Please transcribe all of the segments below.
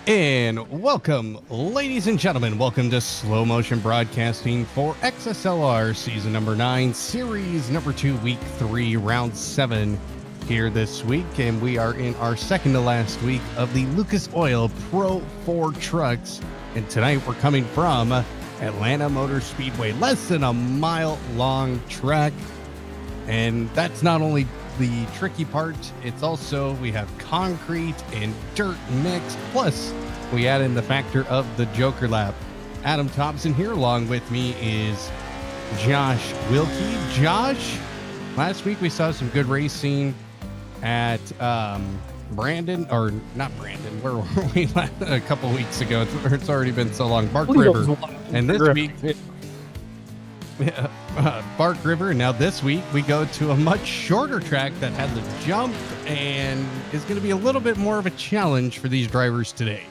And welcome, ladies and gentlemen. Welcome to Slow Motion Broadcasting for XSLR Season number 9, Series number 2, Week 3, Round 7 here this week. And we are in our second to last week of the Lucas Oil Pro 4 trucks. And tonight we're coming from Atlanta Motor Speedway, less than a mile-long track. And that's not only the tricky part, it's also we have concrete and dirt mix, plus we add in the factor of the Joker lap. Adam Thompson here, along with me is Josh Wilkie. Josh, last week we saw some good racing at Brandon, or not Brandon, where were we a couple weeks ago? It's already been so long. Bark River. And this week, Bark River. Now this week we go to a much shorter track that has a jump and is going to be a little bit more of a challenge for these drivers today.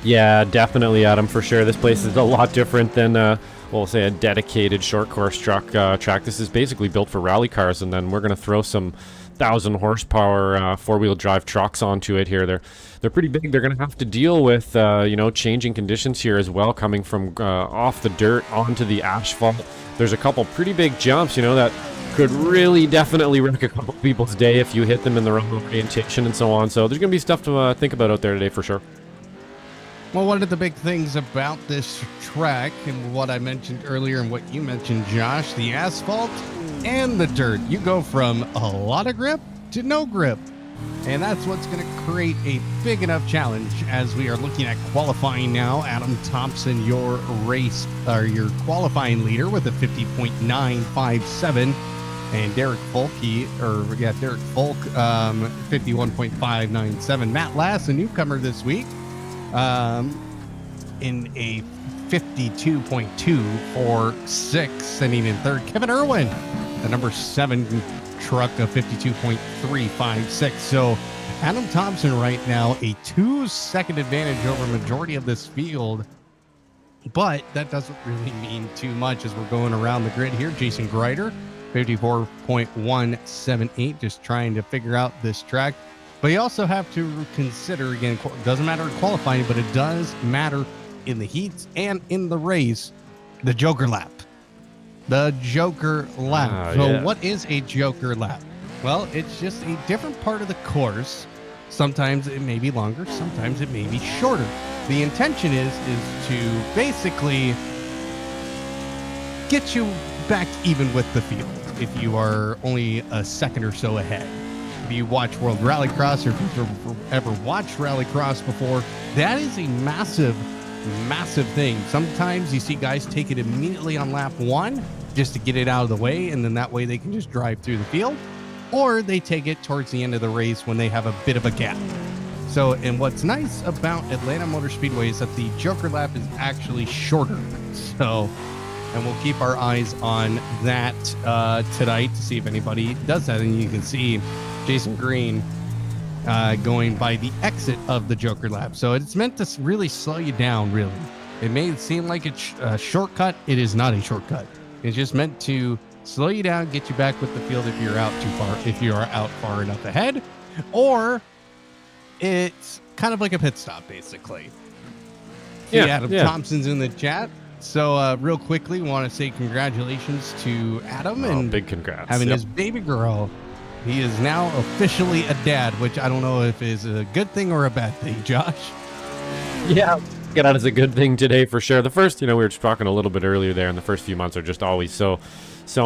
Yeah, definitely, Adam, for sure. This place is a lot different than, we'll say, a dedicated short course track. This is basically built for rally cars, and then we're going to throw some 1,000 horsepower four-wheel drive trucks onto it here. They're pretty big. They're going to have to deal with changing conditions here as well, coming from off the dirt onto the asphalt. There's a couple pretty big jumps, that could really definitely wreck a couple people's day if you hit them in the wrong orientation and so on. So there's going to be stuff to think about out there today for sure. Well, one of the big things about this track, and what I mentioned earlier and what you mentioned, Josh, the asphalt and the dirt. You go from a lot of grip to no grip. And that's what's going to create a big enough challenge as we are looking at qualifying now. Adam Thompson, your qualifying leader with a 50.957. And Derek Folk, 51.597. Matt Lass, a newcomer this week, in a 52.246, sitting in third. Kevin Irwin, the number 7 truck, of 52.356. So Adam Thompson right now a 2-second advantage over majority of this field, but that doesn't really mean too much as we're going around the grid here. Jason Greider, 54.178, just trying to figure out this track. But you also have to consider, again, it doesn't matter in qualifying, but it does matter in the heats and in the race, the Joker lap. The Joker lap. What is a Joker lap? Well, it's just a different part of the course. Sometimes it may be longer, sometimes it may be shorter. The intention is to basically get you back even with the field if you are only a second or so ahead. If you watch World Rallycross, or if you've ever watched Rallycross before, that is a massive thing. Sometimes you see guys take it immediately on lap 1 just to get it out of the way, and then that way they can just drive through the field, or they take it towards the end of the race when they have a bit of a gap. So, and what's nice about Atlanta Motor Speedway is that the Joker lap is actually shorter. So, and we'll keep our eyes on that tonight to see if anybody does that. And you can see Jason Green going by the exit of the Joker lap. So it's meant to really slow you down, really. It may seem like it's a shortcut. It is not a shortcut. It's just meant to slow you down, get you back with the field if you're out too far, if you are out far enough ahead, or it's kind of like a pit stop, basically. Yeah, Adam Thompson's in the chat. So real quickly, want to say congratulations to Adam and big congrats. Having his baby girl. He is now officially a dad, which I don't know if is a good thing or a bad thing, Josh. Yeah, get out as a good thing today for sure. The first, we were just talking a little bit earlier there, and the first few months are just always so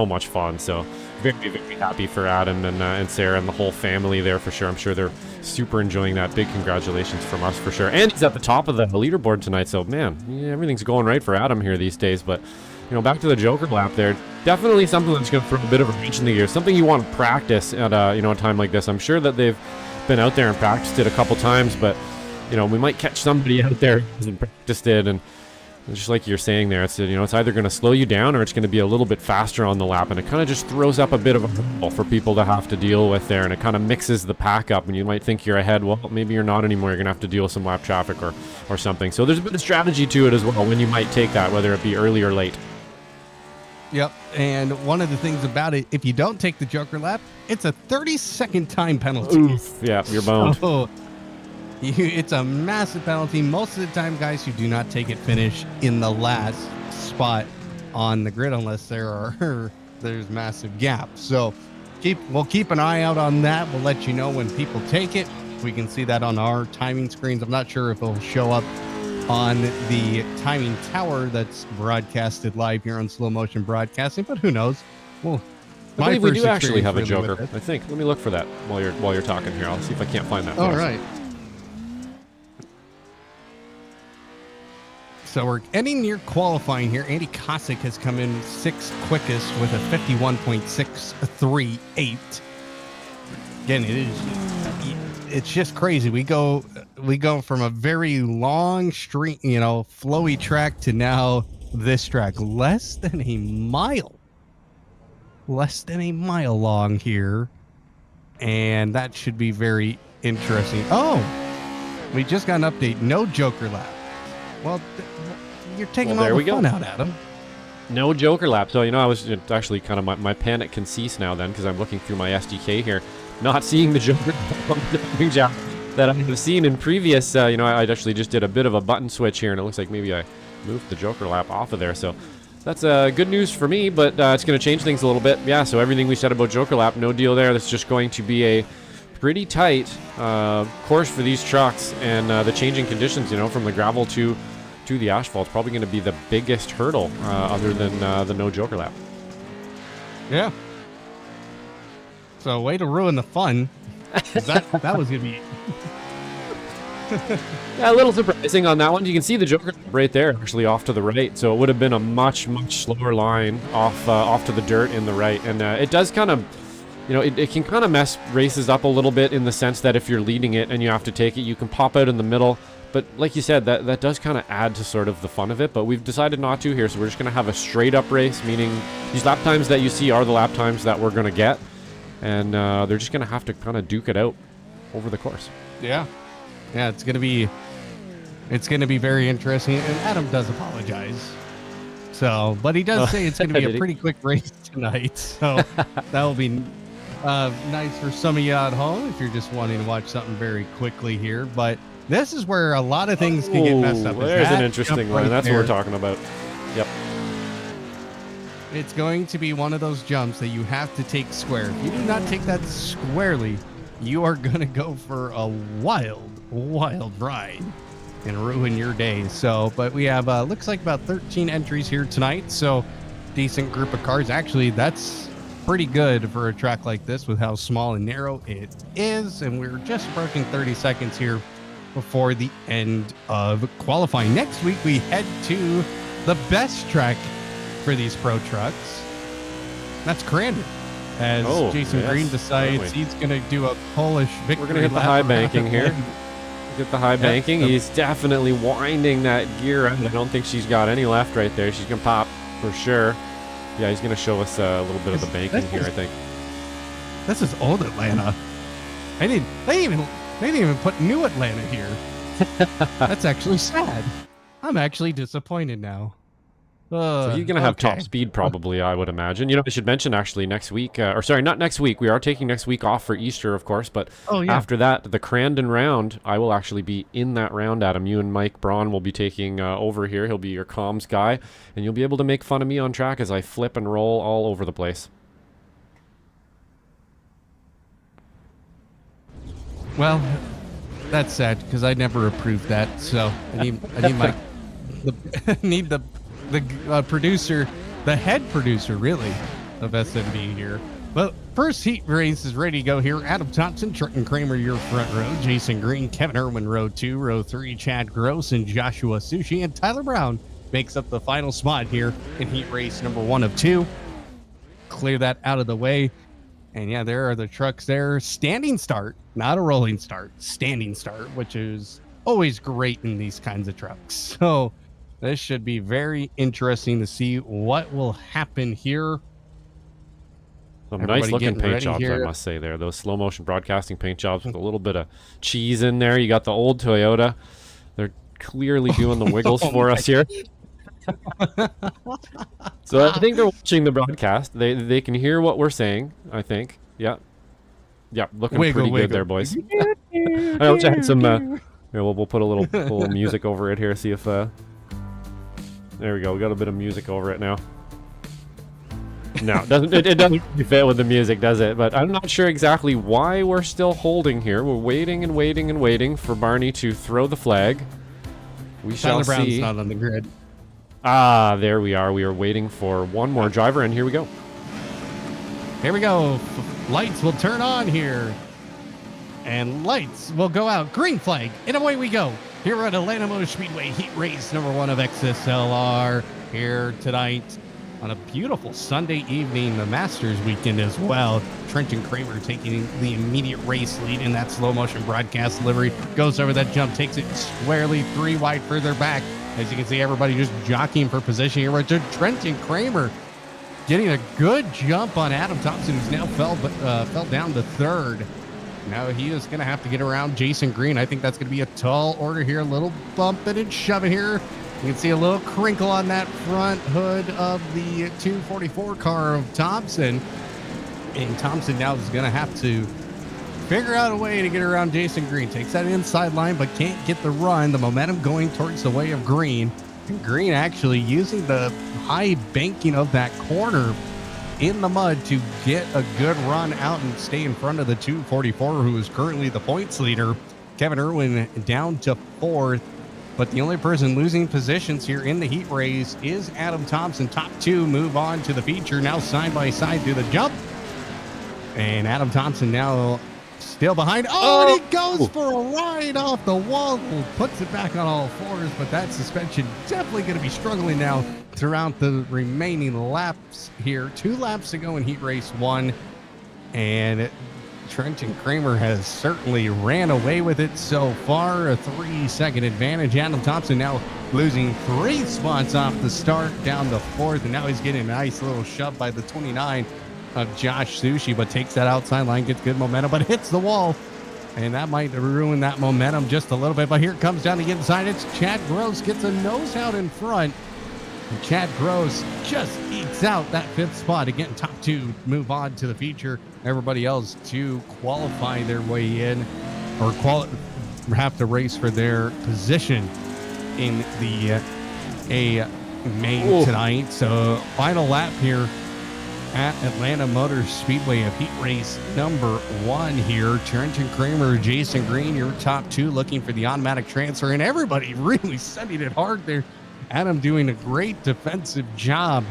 much fun. So very, very happy for Adam and Sarah and the whole family there for sure. I'm sure they're super enjoying that. Big congratulations from us for sure. And he's at the top of the leaderboard tonight. So man, everything's going right for Adam here these days. But back to the Joker lap there. Definitely something that's going to throw a bit of a wrench in the gear. Something you want to practice at a time like this. I'm sure that they've been out there and practiced it a couple times, but we might catch somebody out there who hasn't practiced it, and just like you're saying there, it's it's either going to slow you down or it's going to be a little bit faster on the lap, and it kind of just throws up a bit of a hurdle for people to have to deal with there, and it kind of mixes the pack up, and you might think you're ahead. Well, maybe you're not anymore. You're going to have to deal with some lap traffic or something. So there's a bit of strategy to it as well when you might take that, whether it be early or late. Yep, and one of the things about it, if you don't take the Joker lap, it's a 30-second time penalty. Oof, yeah, you're boned. So It's a massive penalty. Most of the time, guys, you do not take it finish in the last spot on the grid unless there's massive gaps. So we'll keep an eye out on that. We'll let you know when people take it. We can see that on our timing screens. I'm not sure if it'll show up on the timing tower that's broadcasted live here on Slow Motion Broadcasting, but who knows? Well, I believe we do actually have a Joker. I think. Let me look for that while you're talking here. I'll see if I can't find that. All right. So we're ending near qualifying here. Andy Kosick has come in 6th quickest with a 51.638. Again, it's just crazy. We go from a very long street, flowy track to now this track, less than a mile long here, and that should be very interesting. Oh, we just got an update. No Joker lap. Well, you're taking all the fun out, Adam. No Joker lap. So, I was actually kind of my panic can cease now then, because I'm looking through my SDK here, not seeing the Joker that I've seen in previous. I actually just did a bit of a button switch here, and it looks like maybe I moved the Joker lap off of there. So that's good news for me, but it's going to change things a little bit. Yeah, so everything we said about Joker lap, no deal there. That's just going to be a pretty tight course for these trucks, and the changing conditions, from the gravel to the asphalt, probably going to be the biggest hurdle other than the no Joker lap. Yeah. So way to ruin the fun. That was going to be... Yeah, a little surprising on that one. You can see the Joker right there, actually off to the right. So it would have been a much slower line off to the dirt in the right, and it does kind of, it can kind of mess races up a little bit in the sense that if you're leading it and you have to take it, you can pop out in the middle. But like you said, that does kind of add to sort of the fun of it. But we've decided not to here, so we're just going to have a straight up race, meaning these lap times that you see are the lap times that we're going to get, and they're just going to have to kind of duke it out over the course. Yeah. Yeah, it's gonna be very interesting. And Adam does apologize. So, but he does say it's gonna be a pretty quick race tonight. So that will be nice for some of you at home if you're just wanting to watch something very quickly here. But this is where a lot of things can get messed up. There's an interesting one. That's what we're talking about. Yep. It's going to be one of those jumps that you have to take square. If you do not take that squarely, you are gonna go for a wild ride and ruin your day. So, but we have looks like about 13 entries here tonight, so decent group of cars. Actually, that's pretty good for a track like this with how small and narrow it is, and we're just approaching 30 seconds here before the end of qualifying. Next week we head to the best track for these pro trucks. That's Crandon, as Jason Green decides he's going to do a Polish victory. We're going to hit the high banking here. Get the high banking. He's definitely winding that gear out. I don't think she's got any left right there. She's going to pop for sure. Yeah, he's going to show us a little bit of the banking here, I think. This is old Atlanta. They didn't even put new Atlanta here. That's actually sad. I'm actually disappointed now. So he's going to have top speed probably, I would imagine. I should mention actually next week, or sorry, not next week. We are taking next week off for Easter, of course, but after that, the Crandon round, I will actually be in that round, Adam. You and Mike Braun will be taking over here. He'll be your comms guy, and you'll be able to make fun of me on track as I flip and roll all over the place. Well, that's sad because I never approved that, so I need the producer, the head producer, really, of SMB here. But first heat race is ready to go here. Adam Thompson, Trenton Kramer, your front row. Jason Green, Kevin Irwin, row 2. Row 3, Chad Gross and Joshua Sushi. And Tyler Brown makes up the final spot here in heat race number 1 of 2. Clear that out of the way. And yeah, there are the trucks there. Standing start, not a rolling start. Standing start, which is always great in these kinds of trucks. So this should be very interesting to see what will happen here. Some nice looking paint jobs, I must say there. Those slow motion broadcasting paint jobs with a little bit of cheese in there. You got the old Toyota. They're clearly doing the wiggles for us here. So I think they're watching the broadcast. They can hear what we're saying, I think. Yeah. Yeah, looking pretty good there, boys. I wish I had some Here, we'll put a little music over it here. See if there we go. We got a bit of music over it now. No, it doesn't really fit with the music, does it? But I'm not sure exactly why we're still holding here. We're waiting and waiting and waiting for Barney to throw the flag. We shall see. Brown's not on the grid. Ah, there we are. We are waiting for one more driver, and here we go. Here we go. Lights will turn on here. And lights will go out. Green flag. And away we go. Here at Atlanta Motor Speedway, heat race number 1 of XSLR here tonight on a beautiful Sunday evening, the Masters weekend as well. Trenton Kramer taking the immediate race lead in that slow motion broadcast delivery. Goes over that jump, takes it squarely 3 wide further back. As you can see, everybody just jockeying for position here. Right to Trenton Kramer getting a good jump on Adam Thompson, who's now fell down to 3rd. Now he is going to have to get around Jason Green. I think that's going to be a tall order here. A little bumping and shoving here. You can see a little crinkle on that front hood of the 244 car of Thompson. And Thompson now is going to have to figure out a way to get around Jason Green. Takes that inside line, but can't get the run. The momentum going towards the way of Green. And Green actually using the high banking of that corner in the mud to get a good run out and stay in front of the 244, who is currently the points leader. Kevin Irwin down to 4th. But the only person losing positions here in the heat race is Adam Thompson. Top 2 move on to the feature, now side by side through the jump. And Adam Thompson now still behind. Oh, and he goes for a ride off the wall. Puts it back on all 4s, but that suspension definitely going to be struggling now throughout the remaining laps here. 2 laps to go in heat race 1. And Trenton Kramer has certainly ran away with it so far. A 3-second advantage. Adam Thompson now losing 3 spots off the start, down to 4th, and now he's getting a nice little shove by the 29 of Josh Sushi, but takes that outside line, gets good momentum, but hits the wall, and that might ruin that momentum just a little bit. But here it comes down the inside. It's Chad Gross, gets a nose out in front. And Chad Gross just ekes out that 5th spot. Again, top 2 move on to the feature. Everybody else to qualify their way in, or have to race for their position in the A main tonight. So final lap here at Atlanta Motor Speedway of heat race number 1 here. Trenton Kramer, Jason Green, your top 2 looking for the automatic transfer, and everybody really sending it hard there. Adam doing a great defensive job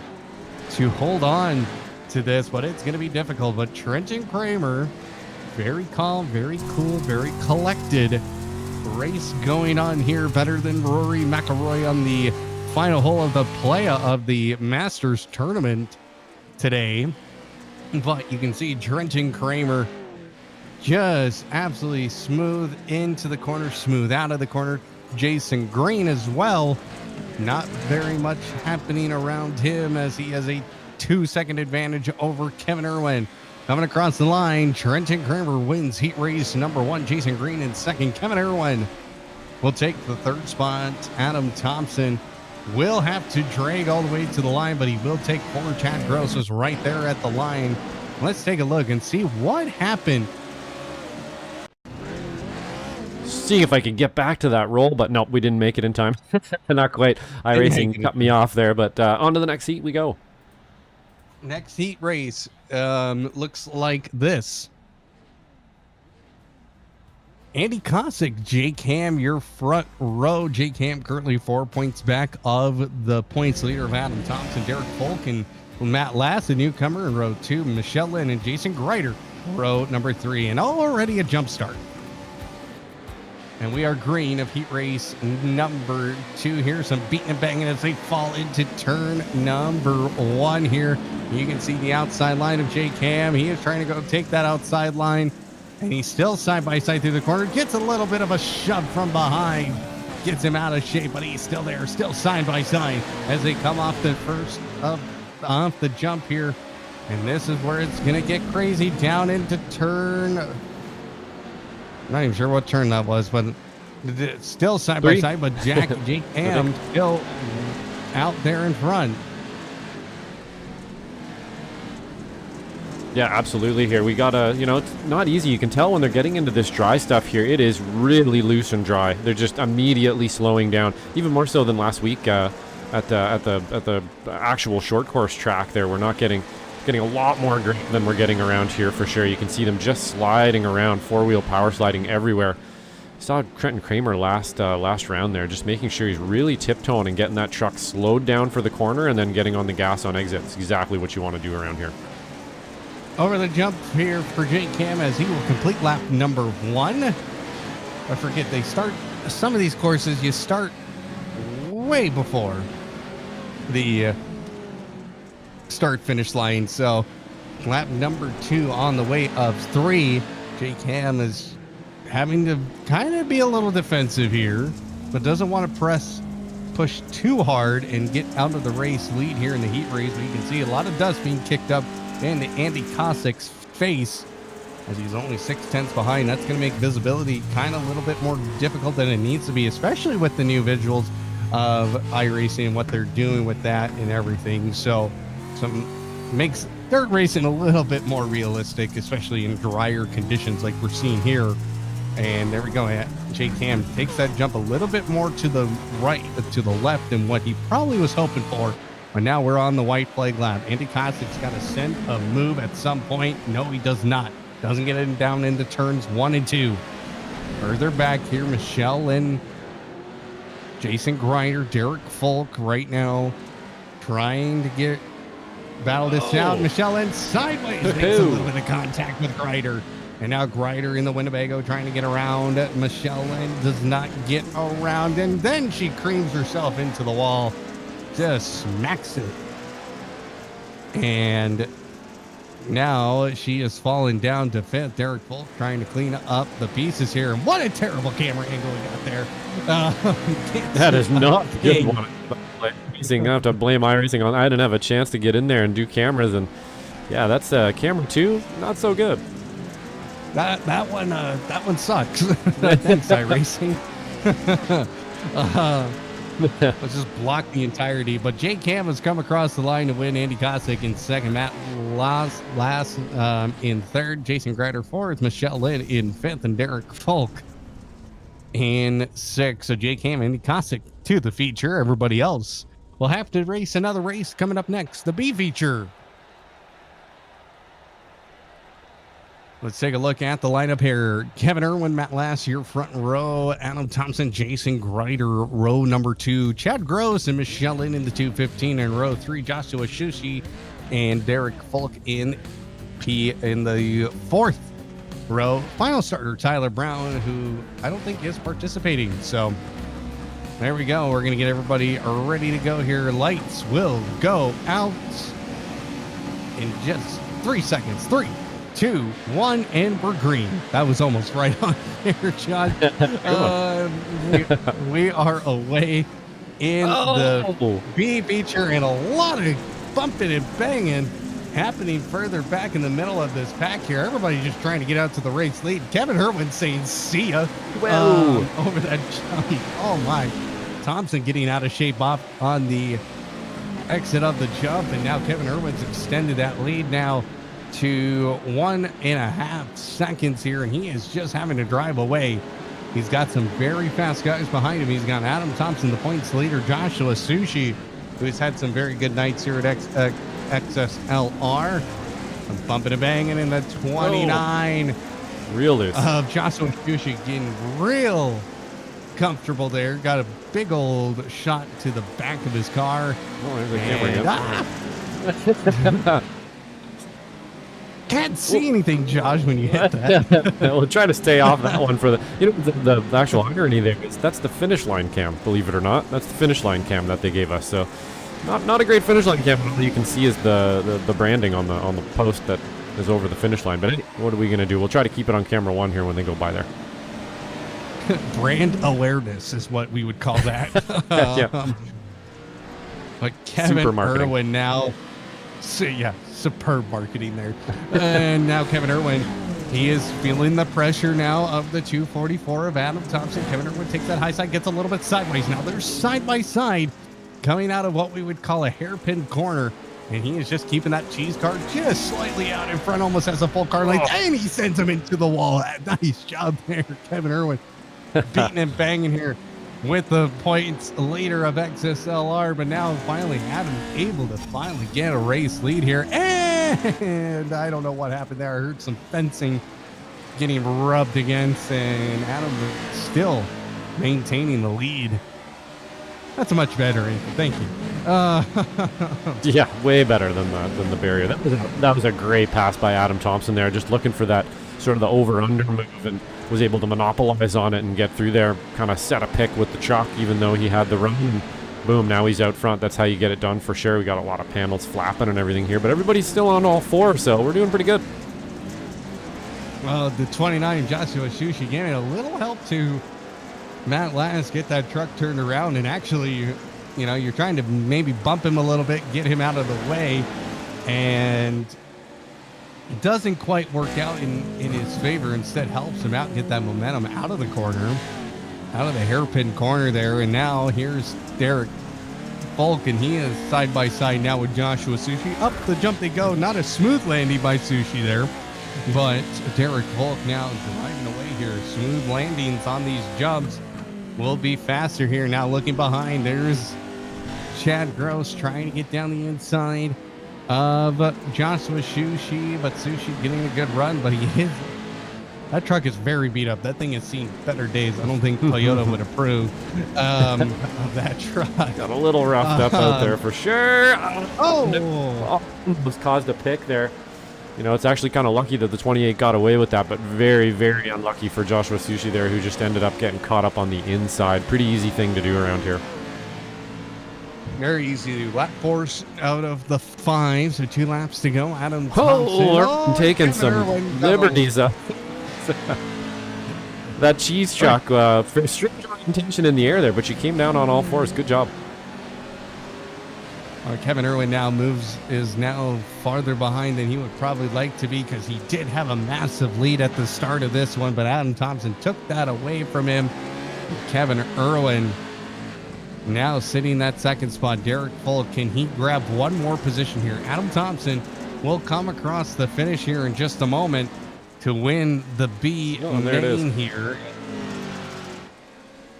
to hold on to this, but it's going to be difficult. But Trenton Kramer, very calm, very cool, very collected. Race going on here, better than Rory McIlroy on the final hole of the playa of the Masters tournament today. But you can see Trenton Kramer just absolutely smooth into the corner, smooth out of the corner. Jason Green as well. Not very much happening around him as he has a 2-second advantage over Kevin Irwin. Coming across the line, Trenton Kramer wins heat race number 1. Jason Green in 2nd. Kevin Irwin will take the 3rd spot. Adam Thompson will have to drag all the way to the line, but he will take 4. Chad Gross is right there at the line. Let's take a look and see what happened. See if I can get back to that roll, but nope, we didn't make it in time. Not quite. iRacing cut me off there, but on to the next heat we go. Next heat race looks like this. Andy Cossack, Jake Ham, your front row. Jake Ham currently 4 points back of the points leader of Adam Thompson. Derek Polk and Matt Lass, a newcomer in row 2. Michelle Lynn and Jason Greider, row number 3. And already a jump start. And we are green of heat race number 2 here. Some beating and banging as they fall into turn number 1 here. You can see the outside line of Jake Ham. He is trying to go take that outside line. And he's still side by side through the corner. Gets a little bit of a shove from behind. Gets him out of shape, but he's still there. Still side by side as they come off the first off the jump here. And this is where it's going to get crazy down into turn. Not even sure what turn that was, but still side by side. But Jake Ham still out there in front. Yeah, absolutely. Here we got a, you know, it's not easy. You can tell when they're getting into this dry stuff here. It is really loose and dry. They're just immediately slowing down, even more so than last week at the actual short course track. There, we're not getting a lot more grip than we're getting around here for sure. You can see them just sliding around, four-wheel power sliding everywhere. Saw Trenton Kramer last round there, just making sure he's really tiptoeing and getting that truck slowed down for the corner and then getting on the gas on exit. It's exactly what you want to do around here. Over the jump here for Jake Cam as he will complete lap number 1. I forget, they start, some of these courses, you start way before the start-finish line. So lap number 2 on the way of 3. Jake Cam is having to kind of be a little defensive here, but doesn't want to push too hard and get out of the race lead here in the heat race. But you can see a lot of dust being kicked up into Andy Kosik's face as he's only 6/10 behind. That's going to make visibility kind of a little bit more difficult than it needs to be, especially with the new visuals of iRacing and what they're doing with that and everything. So makes dirt racing a little bit more realistic, especially in drier conditions like we're seeing here. And there we go. Jake Cam takes that jump a little bit more to the right, to the left than what he probably was hoping for. But now we're on the white flag lap. Andy Kosik's got to send a move at some point. No, he does not. Doesn't get it down into turns 1 and 2. Further back here, Michelle and Jason Grider, Derek Folk right now trying to battle this out. Michelle Lynn sideways makes a little bit of contact with Grider. And now Grider in the Winnebago trying to get around. Michelle Lynn does not get around. And then she creams herself into the wall. Just smacks it. And now she is falling down to 5th. Derek Folk trying to clean up the pieces here. And what a terrible camera angle we got there. That is not a good one. I have to blame iRacing on. I didn't have a chance to get in there and do cameras. And yeah, that's camera 2. Not so good. That one sucks. Thanks, iRacing. Let's just block the entirety. But Jake Cam has come across the line to win. Andy Kosik in 2nd. Matt last in 3rd. Jason Grider 4th. Michelle Lynn in 5th. And Derek Folk in 6th. So Jake Cam and Andy Kosik to the feature. Everybody else will have to race another race coming up next. The B feature. Let's take a look at the lineup here. Kevin Irwin, Matt Lass, your front row. Adam Thompson, Jason Grider, row number 2. Chad Gross and Michelle Lynn in the 215 in row 3. Joshua Shushi and Derek Folk in the 4th row. Final starter, Tyler Brown, who I don't think is participating. So there we go. We're going to get everybody ready to go here. Lights will go out in just 3 seconds. 3, 2, 1, and we're green. That was almost right on there, John. We are away in the B feature, and a lot of bumping and banging happening further back in the middle of this pack here. Everybody's just trying to get out to the race lead. Kevin Irwin saying see ya over that jump. Oh my. Thompson getting out of shape off on the exit of the jump, and now Kevin Irwin's extended that lead now to 1.5 seconds here, and he is just having to drive away. He's got some very fast guys behind him. He's got Adam Thompson, the points leader, Joshua Sushi, who's had some very good nights here at XSLR. I'm bumping and banging in the 29. Real loose. Of Joshua Sushi getting real comfortable there. Got a big old shot to the back of his car. Oh, there's a camera. Can't see anything, Josh, when you hit that. We'll try to stay off that one for the actual irony there. That's the finish line cam, believe it or not. That's the finish line cam that they gave us. So not a great finish line cam. All you can see is the branding on the post that is over the finish line. But anyway, what are we going to do? We'll try to keep it on camera 1 here when they go by there. Brand awareness is what we would call that. Yeah. But Kevin Irwin now, superb marketing there. And now Kevin Irwin, he is feeling the pressure now of the 244 of Adam Thompson. Kevin Irwin takes that high side, gets a little bit sideways. Now they're side by side coming out of what we would call a hairpin corner. And he is just keeping that cheese car just slightly out in front, almost has a full car length, and he sends him into the wall. Nice job there, Kevin Irwin, beating and banging here with the points leader of XSLR. But now finally Adam able to finally get a race lead here. And I don't know what happened there. I heard some fencing getting rubbed against, and Adam still maintaining the lead. That's a much better info. Thank you. Yeah, way better than the barrier. That was a great pass by Adam Thompson there, just looking for that sort of the over-under move, and was able to monopolize on it and get through there, kind of set a pick with the chuck, even though he had the run. And boom, now he's out front. That's how you get it done for sure. We got a lot of panels flapping and everything here, but everybody's still on all four, so we're doing pretty good. Well, the 29 Joshuah Sushi giving a little help to Matt Last get that truck turned around, and actually, you know, you're trying to maybe bump him a little bit, get him out of the way, and it doesn't quite work out in his favor. Instead, helps him out, get that momentum out of the corner, out of the hairpin corner there. And now here's Derek Volk, and he is side by side now with Joshua Sushi. Up the jump they go. Not a smooth landing by Sushi there, but Derek Volk now driving away here. Smooth landings on these jumps will be faster here. Now looking behind, there's Chad Gross trying to get down the inside of Joshua Sushi, but Sushi getting a good run, but that truck is very beat up. That thing has seen better days. I don't think Toyota would approve of that truck. Got a little roughed up out there for sure. Almost caused a pick there. You know, it's actually kind of lucky that the 28 got away with that, but very, very unlucky for Joshua Sushi there, who just ended up getting caught up on the inside. Pretty easy thing to do around here. Very easy to lap force out of the 5, so 2 laps to go. Adam Thompson. Oh, taking some liberties up. That cheese truck, for strict orientation in the air there, but she came down on all fours. Good job. Kevin Irwin now is now farther behind than he would probably like to be, because he did have a massive lead at the start of this one, but Adam Thompson took that away from him. Kevin Irwin now sitting that second spot. Derek Volk, can he grab one more position here? Adam Thompson will come across the finish here in just a moment to win the B main here.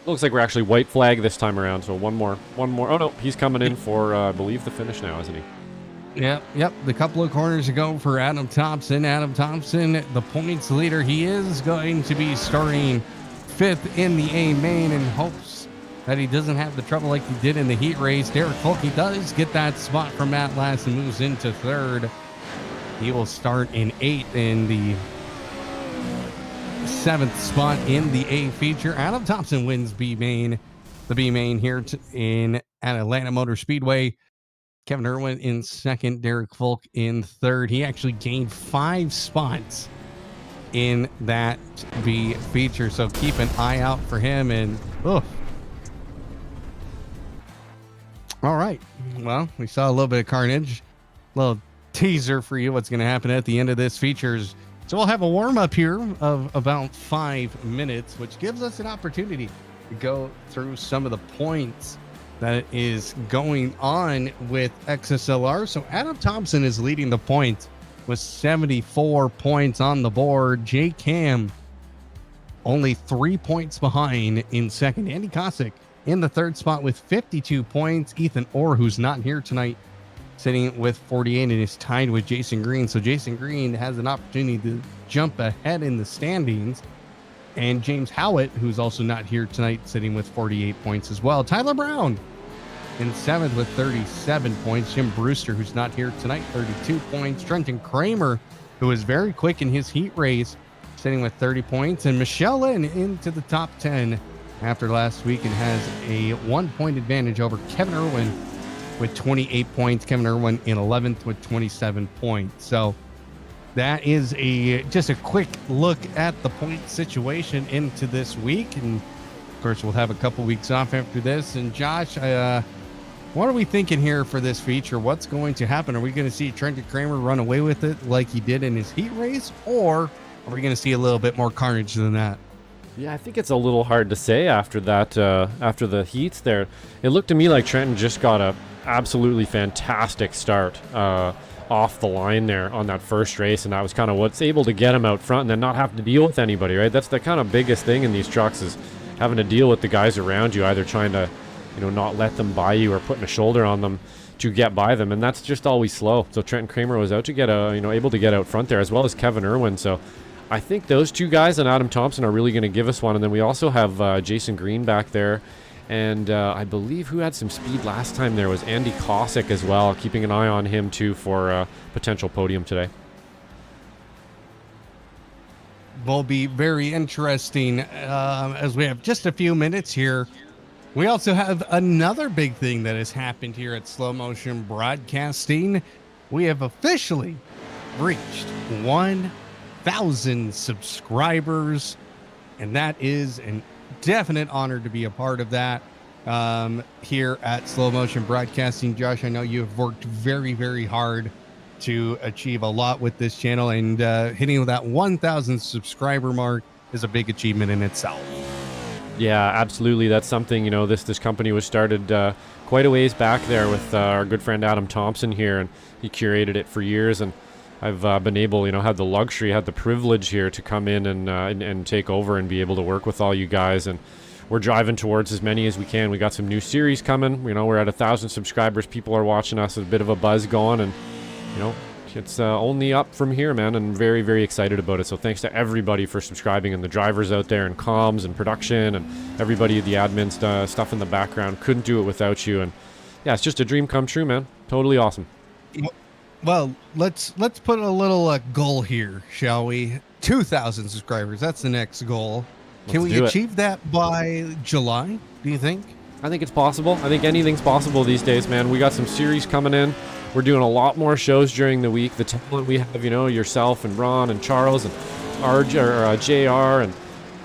Looks like we're actually white flag this time around, so one more. Oh no, he's coming in for, I believe, the finish now, isn't he? Yep. The couple of corners to go for Adam Thompson. Adam Thompson, the points leader. He is going to be starting 5th in the A main, and hopes that he doesn't have the trouble like he did in the heat race. Derek Volke does get that spot from Matt Last and moves into 3rd. He will start in 8th in the 7th spot in the A feature. Adam Thompson wins the B main here at Atlanta Motor Speedway. Kevin Irwin in 2nd, Derek Volk in 3rd. He actually gained 5 spots in that B feature, so keep an eye out for him. And all right, well, we saw a little bit of carnage, a little teaser for you what's going to happen at the end of this features. So we'll have a warm-up here of about 5 minutes, which gives us an opportunity to go through some of the points that is going on with XSLR. So Adam Thompson is leading the points with 74 points on the board. J Cam only 3 points behind in 2nd. Andy Kosick in the 3rd spot with 52 points. Ethan Orr, who's not here tonight, sitting with 48 and is tied with Jason Green. So Jason Green has an opportunity to jump ahead in the standings. And James Howitt, who's also not here tonight, sitting with 48 points as well. Tyler Brown in 7th with 37 points. Jim Brewster, who's not here tonight, 32 points. Trenton Kramer, who was very quick in his heat race, sitting with 30 points. And Michelle Lynn into the top 10 after last week and has a 1-point advantage over Kevin Irwin with 28 points. Kevin Irwin in 11th with 27 points. So that is just a quick look at the point situation into this week. And of course, we'll have a couple weeks off after this. And Josh, what are we thinking here for this feature? What's going to happen? Are we going to see Trenton Kramer run away with it like he did in his heat race? Or are we going to see a little bit more carnage than that? Yeah, I think it's a little hard to say after that, after the heats there. It looked to me like Trenton just got a absolutely fantastic start off the line there on that first race, and that was kind of what's able to get him out front and then not have to deal with anybody, right? That's the kind of biggest thing in these trucks, is having to deal with the guys around you, either trying to, you know, not let them by you or putting a shoulder on them to get by them, and that's just always slow. So Trenton Kramer was out to get able to get out front there, as well as Kevin Irwin. So I think those two guys and Adam Thompson are really going to give us one. And then we also have Jason Green back there. And I believe who had some speed last time there was Andy Kosick as well, keeping an eye on him too for a potential podium today. Will be very interesting as we have just a few minutes here. We also have another big thing that has happened here at Slow Motion Broadcasting. We have officially reached 1,000 subscribers, and that is an definite honor to be a part of that here at Slow Motion Broadcasting. Josh, I know you have worked very, very hard to achieve a lot with this channel, and hitting that 1,000 subscriber mark is a big achievement in itself. Yeah, absolutely. That's something, this company was started quite a ways back there with our good friend Adam Thompson here, and he curated it for years, and I've been able, had the luxury, had the privilege here to come in and take over and be able to work with all you guys. And we're driving towards as many as we can. We got some new series coming. We're at 1,000 subscribers. People are watching us. A bit of a buzz going, and it's only up from here, man. And very, very excited about it. So thanks to everybody for subscribing, and the drivers out there, and comms and production, and everybody, the admin stuff in the background. Couldn't do it without you. And yeah, it's just a dream come true, man. Totally awesome. Well, let's put a little goal here, shall we? 2,000 subscribers. That's the next goal. Can we achieve that by July, do you think? I think it's possible. I think anything's possible these days, man. We got some series coming in. We're doing a lot more shows during the week. The talent we have, yourself and Ron and Charles and JR and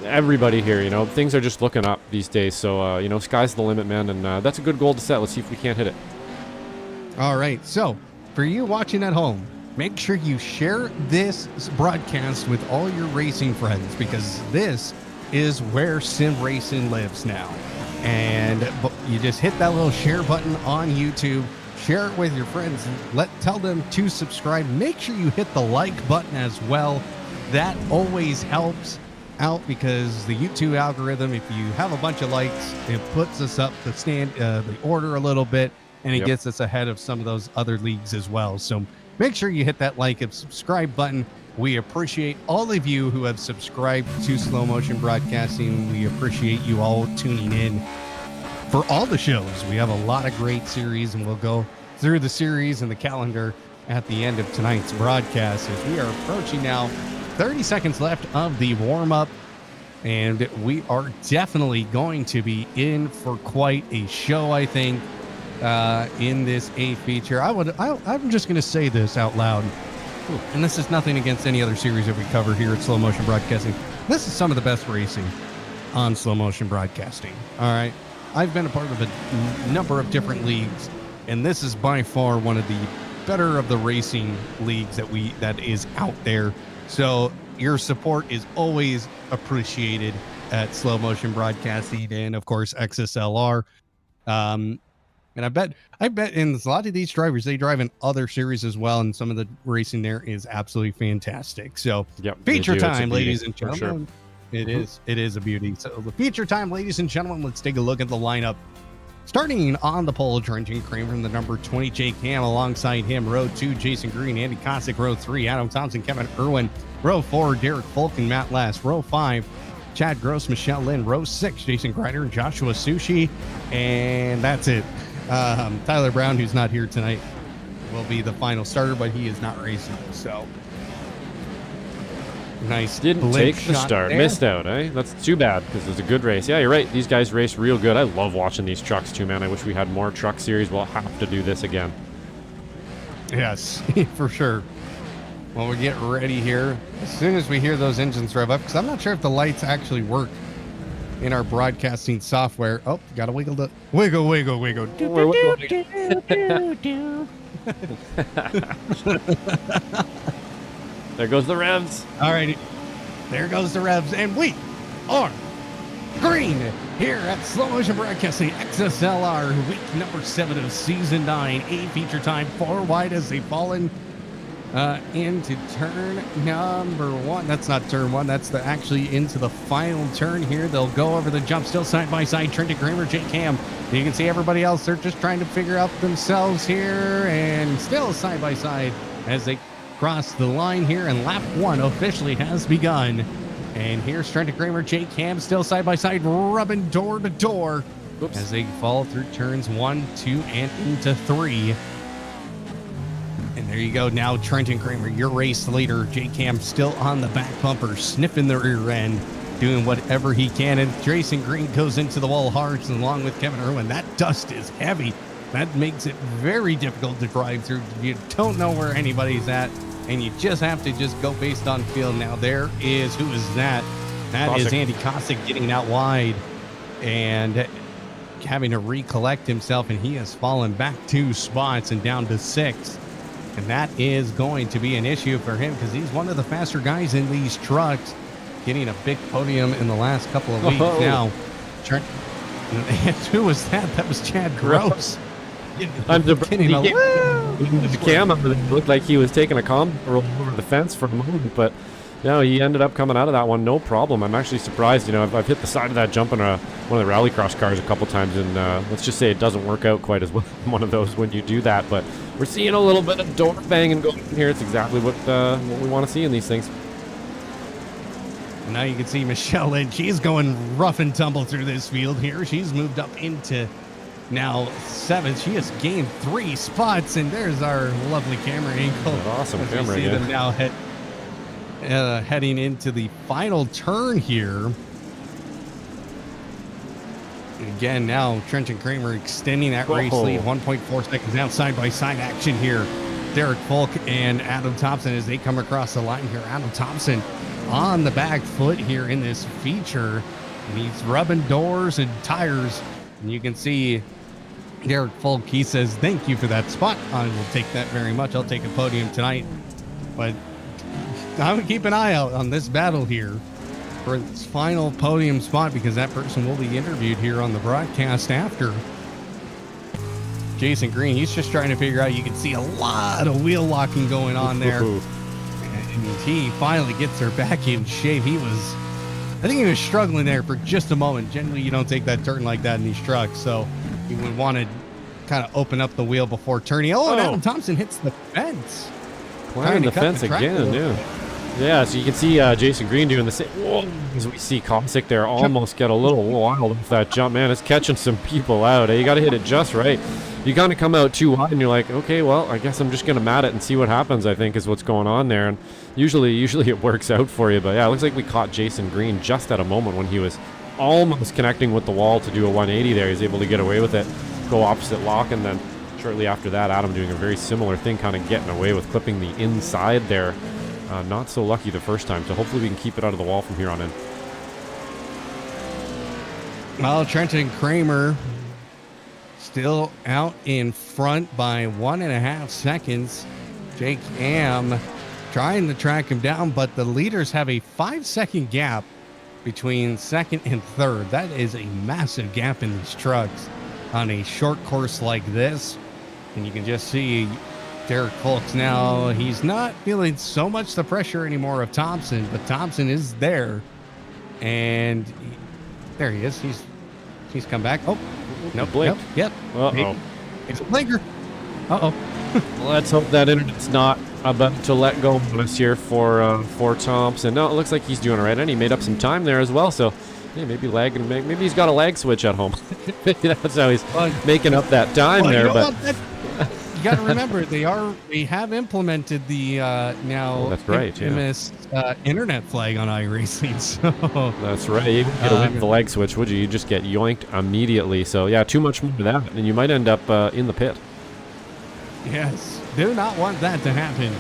everybody here, things are just looking up these days. So, sky's the limit, man. And that's a good goal to set. Let's see if we can't hit it. All right. So, for you watching at home, make sure you share this broadcast with all your racing friends, because this is where sim racing lives now. And you just hit that little share button on YouTube, share it with your friends, tell them to subscribe. Make sure you hit the like button as well. That always helps out, because the YouTube algorithm, if you have a bunch of likes, it puts us up the order a little bit, and it gets us ahead of some of those other leagues as well. So make sure you hit that like and subscribe button. We appreciate all of you who have subscribed to Slow Motion Broadcasting. We appreciate you all tuning in for all the shows. We have a lot of great series, and we'll go through the series and the calendar at the end of tonight's broadcast, as we are approaching now 30 seconds left of the warm-up, and we are definitely going to be in for quite a show, I think. In this A feature, I'm just going to say this out loud, and this is nothing against any other series that we cover here at Slow Motion Broadcasting. This is some of the best racing on Slow Motion Broadcasting. All right, I've been a part of a number of different leagues, and this is by far one of the better of the racing leagues that is out there. So your support is always appreciated at Slow Motion Broadcasting, and of course XSLR. And I bet in a lot of these drivers, they drive in other series as well, and some of the racing there is absolutely fantastic. So feature time, ladies and gentlemen. Sure. It is a beauty. So the feature time, ladies and gentlemen, let's take a look at the lineup. Starting on the pole, Trenton Kramer from the number 20, Jake Ham. Alongside him, row 2, Jason Green, Andy Kosick. Row 3, Adam Thompson, Kevin Irwin. Row 4, Derek Folk and Matt Last. Row 5, Chad Gross, Michelle Lynn. Row 6, Jason Grider and Joshua Sushi. And that's it. Tyler Brown, who's not here tonight, will be the final starter, but he is not racing. So nice. Didn't take the start. There. Missed out, eh? That's too bad, because it was a good race. Yeah, you're right. These guys race real good. I love watching these trucks too, man. I wish we had more truck series. We'll have to do this again. Yes, for sure. Well, we get ready here as soon as we hear those engines rev up, because I'm not sure if the lights actually work in our broadcasting software. Oh, gotta wiggle the wiggle. There goes the revs. All right, there goes the revs, and we are green, here at Slow Motion Broadcasting XSLR, week number 7 of season 9, a feature time 4 wide as they fall into turn number 1. That's not turn 1, that's actually into the final turn here. They'll go over the jump, still side by side, Trenton Kramer, Jake Ham. You can see everybody else, they're just trying to figure out themselves here, and still side by side as they cross the line here, and lap 1 officially has begun. And here's Trenton Kramer, Jake Ham, still side by side, rubbing door to door. Oops. As they fall through turns 1, 2, and into 3. And there you go. Now Trenton Kramer, your race leader. Jake Ham still on the back bumper, sniffing the rear end, doing whatever he can. And Jason Green goes into the wall hard along with Kevin Irwin. That dust is heavy. That makes it very difficult to drive through. You don't know where anybody's at, and you just have to just go based on feel. Now there is, who is that? That is Andy Kosick getting out wide and having to recollect himself, and he has fallen back 2 spots and down to 6. And that is going to be an issue for him because he's one of the faster guys in these trucks, getting a big podium in the last couple of weeks. Now, Trent, who was that? That was Chad Gross. I'm the cam. It looked like he was taking a roll over the fence for a moment, but no, he ended up coming out of that one no problem. I'm actually surprised. You know, I've hit the side of that jump in one of the Rallycross cars a couple times, and let's just say it doesn't work out quite as well in one of those when you do that. But we're seeing a little bit of door banging going here. It's exactly what we want to see in these things. Now you can see Michelle Lynn. She's going rough and tumble through this field here. She's moved up into now 7th. She has gained 3 spots, and there's our lovely camera angle. Awesome camera angle. Them now heading into the final turn here. Again, now Trenton Kramer extending that race lead, 1.4 seconds down, side-by-side action here. Derek Folk and Adam Thompson as they come across the line here. Adam Thompson on the back foot here in this feature, and he's rubbing doors and tires. And you can see Derek Folk, he says, thank you for that spot. I will take that very much. I'll take a podium tonight. But I would keep an eye out on this battle here for its final podium spot, because that person will be interviewed here on the broadcast after. Jason Green, he's just trying to figure out, you can see a lot of wheel locking going on there. And he finally gets her back in shape. I think he was struggling there for just a moment. Generally, you don't take that turn like that in these trucks, so you would want to kind of open up the wheel before turning. And Adam Thompson hits the fence. Climbing the fence again, yeah, so you can see Jason Green doing the same. Whoa, as we see Kosick there almost get a little wild with that jump. Man, it's catching some people out. You got to hit it just right. You kind of come out too wide, and you're like, okay, well, I guess I'm just going to mat it and see what happens, I think, is what's going on there. And usually it works out for you. But, yeah, it looks like we caught Jason Green just at a moment when he was almost connecting with the wall to do a 180 there. He's able to get away with it, go opposite lock, and then shortly after that, Adam doing a very similar thing, kind of getting away with clipping the inside there. Not so lucky the first time, so hopefully we can keep it out of the wall from here on in. Well, Trenton Kramer still out in front by 1.5 seconds. Jake Ham trying to track him down, but the leaders have a 5-second gap between 2nd and 3rd. That is a massive gap in these trucks on a short course like this. And you can just see Derek Folks now, he's not feeling so much the pressure anymore of Thompson, but Thompson is there. And there he is. He's come back. Oh, no, blink. Yep. Uh-oh. It's a blinker. Uh-oh. Let's hope that internet's not about to let go of us here for Thompson. No, it looks like he's doing all right, and he made up some time there as well, so yeah, maybe he's got a lag switch at home. That's how he's making up that time there. But you got to remember, they have implemented the now infamous internet flag on iRacing. So that's right. You didn't get away with the lag switch, would you? You just get yoinked immediately. So yeah, too much more to that, and you might end up in the pit. Yes, do not want that to happen,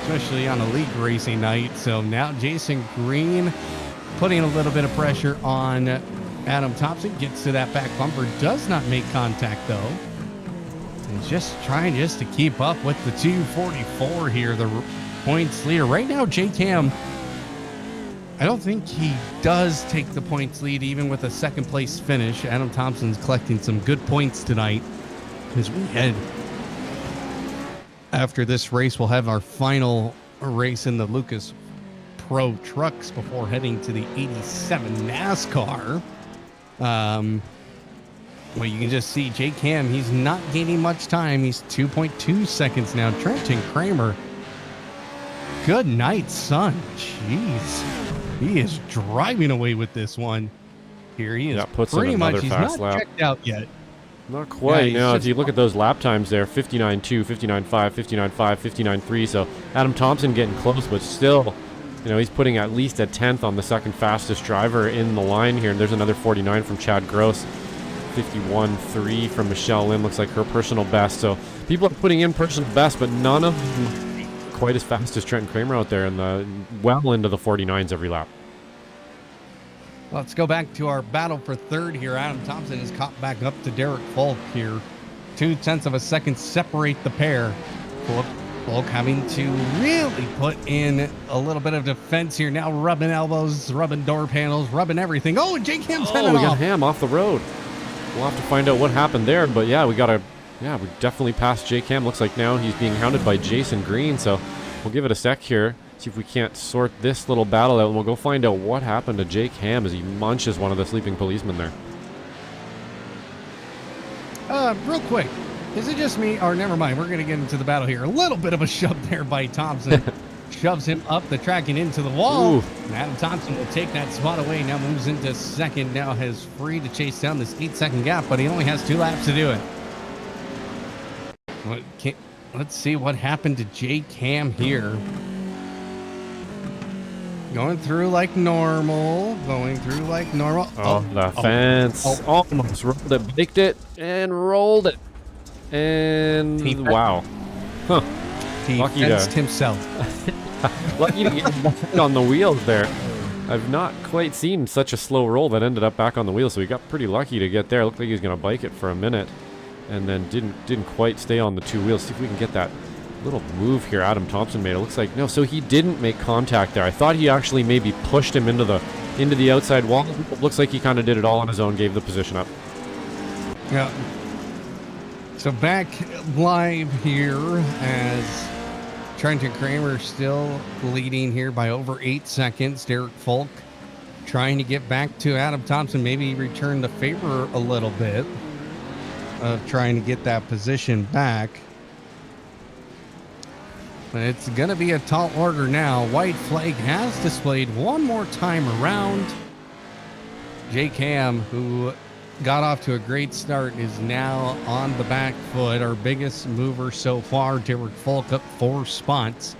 especially on a league racing night. So now Jason Green putting a little bit of pressure on Adam Thompson, gets to that back bumper, does not make contact though. And just trying to keep up with the 244 here, the points leader. Right now, Jake Ham I don't think he does take the points lead, even with a second place finish. Adam Thompson's collecting some good points tonight as we head. After this race, we'll have our final race in the Lucas Pro Trucks before heading to the 87 NASCAR. Well, you can just see Jake Ham, he's not gaining much time. He's 2.2 seconds now. Trenton Kramer, good night, son. Jeez. He is driving away with this one. Here he is. Yeah, puts pretty in another much, he's fast not lap. checked out yet. Not quite. Yeah, No, if you look at those lap times there, 59.2, 59.5, 59.5, 59.3. So Adam Thompson getting close, but still, you know, he's putting at least a 10th on the second fastest driver in the line here. And there's another 49 from Chad Gross. 51.3 from Michelle Lim. Looks like her personal best. So people are putting in personal best, but none of them quite as fast as Trenton Kramer out there in the well into the 49s every lap. Let's go back to our battle for third here. Adam Thompson is caught back up to Derek Folk here. 0.2 of a second separate the pair. Folk having to really put in a little bit of defense here. Now rubbing elbows, rubbing door panels, rubbing everything. Oh, Jake Ham's heading we got off. Ham off the road. We'll have to find out what happened there. But yeah, we definitely passed Jake Ham. Looks like now he's being hounded by Jason Green. So we'll give it a sec here. See if we can't sort this little battle out, and we'll go find out what happened to Jake Ham as he munches one of the sleeping policemen there. Real quick, is it just me? Or never mind, we're going to get into the battle here. A little bit of a shove there by Thompson. Shoves him up the track and into the wall. Ooh. And Adam Thompson will take that spot away. Now moves into second. Now has free to chase down this 8-second gap, but he only has 2 laps to do it. Let's see what happened to Jake Ham here. Going through like normal. Oh, the fence. Almost rolled it, baked it, and rolled it. And wow. Huh. He Lucky fenced to himself. lucky to get back on the wheels there. I've not quite seen such a slow roll that ended up back on the wheels, so he got pretty lucky to get there. Looked like he was going to bike it for a minute, and then didn't quite stay on the 2 wheels. See if we can get that little move here Adam Thompson made. It looks like no, so he didn't make contact there. I thought he actually maybe pushed him into the outside wall. It looks like he kind of did it all on his own, gave the position up. Yeah. So back live here as Trenton Kramer still leading here by over 8 seconds. Derek Folk trying to get back to Adam Thompson, maybe return the favor a little bit of trying to get that position back. But it's going to be a tall order now. White flag has displayed one more time around. Jake Ham, who got off to a great start, is now on the back foot. Our biggest mover so far, Derek Folk, up 4 spots